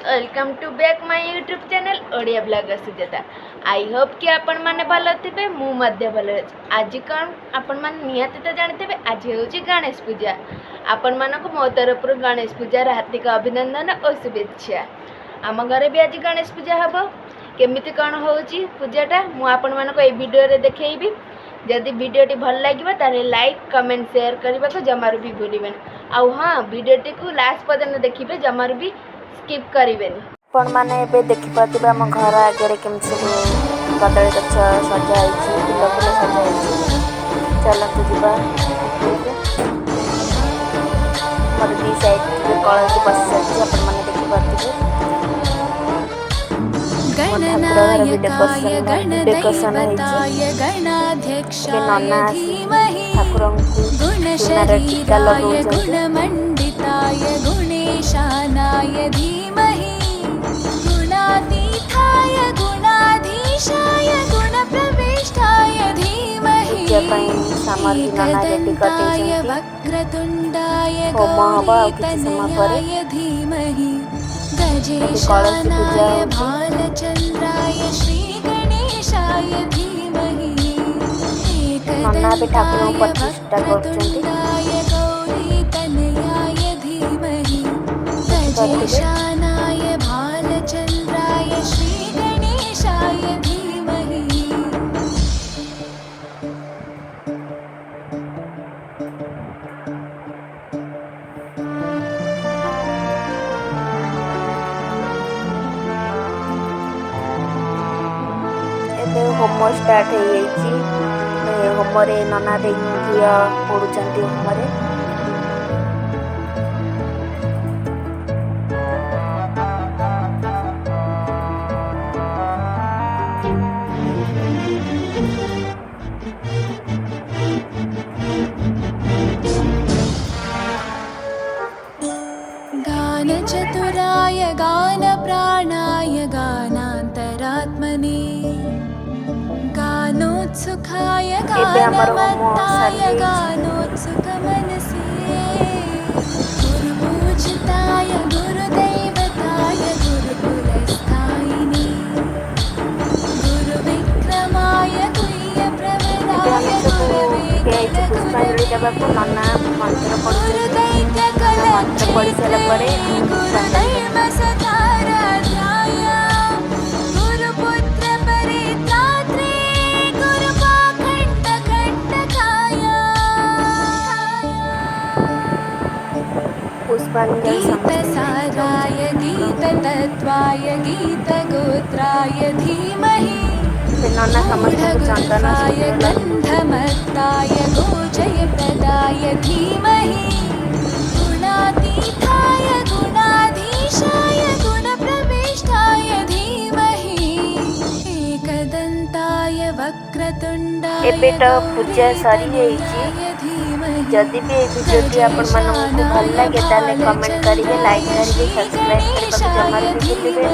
Welcome to back my YouTube channel Odia blogger Sujata. I hope कि आपण माने भलो थिबे मु मध्य भलो अछि। आज कौन आपण मान निहाती तो जानते आज होची गणेश पूजा। आपण मानको मो तरफ गणेश पूजा हार्दिक अभिनंदन और शुभेच्छा। आम घरे भी आज गणेश पूजा हम केमिति कौन होची पूजाटा मु आपण मानको ए वीडियो रे देखैबी। जदि वीडियोटी भल लगे तारे लाइक कमेंट शेयर करने को जमार भी भूलें। आउ हाँ वीडियोटी को लास्ट पर्यंत देखिए जमार भी स्किप करेंगे। आपण मैंने एबे देखि पाथिबे हम घर आगे केमति सब कदली गछ सजा फूल फूल सजा चलतु जीवा मोर दी साइड कलश बस साइड आपण मैंने देखि पाथिबे गणनायकाय गणदैवताय गणाध्यक्षाय धीमहि गुणशरीराय गुणमण्डिताय गुणेशानाय धीमहि गुणातीताय गुणाधीशाय गुणप्रविष्टाय धीमहि एकदन्ताय वक्रतुण्डाय गौरीतनयाय धीमहि गजेशानाय भालचन्द्राय श्रीगणेशाय धीमहि एकदन्ताय वक्रतुण्डाय गौरीतनयाय धीमहि गजेशानाय भालचन्द्राय श्रीगणेशाय धीमहि। होम स्टार्ट होम नना दे घी पोड़ुंट होम गानचतुराय गानप्राणाय गानान्तरात्मने गानोत्सुकाय गानमत्ताय गानोत्सुकमनसे गुरुपूजिताय गुरुदैवताय गुरुकुलस्थायिने गुरुविक्रमाय गुह्यप्रवराय गुरुदैत्यकलक्षेत्रे गुरुधर्मसधाराध्याय गुरुपुत्रपरित्रात्रे गुरुपाखण्डकण्टकाय गीतसाराय गीततत्त्वाय गीतगोत्राय धीमहि गूढगुह्वाय गन्धमत्ताय गोचयप्रदाय धीमहि गुणातीताय गुणाधीशाय गुणप्रविष्टाय धीमहि एकदन्ताय वक्रतुण्डाय पूजा सरी जदि भी वीडियो आपण मानक भल लगे ताले कमेंट करिवे लाइक करिवे सब्सक्राइब करबा जमार भी भूलिबे।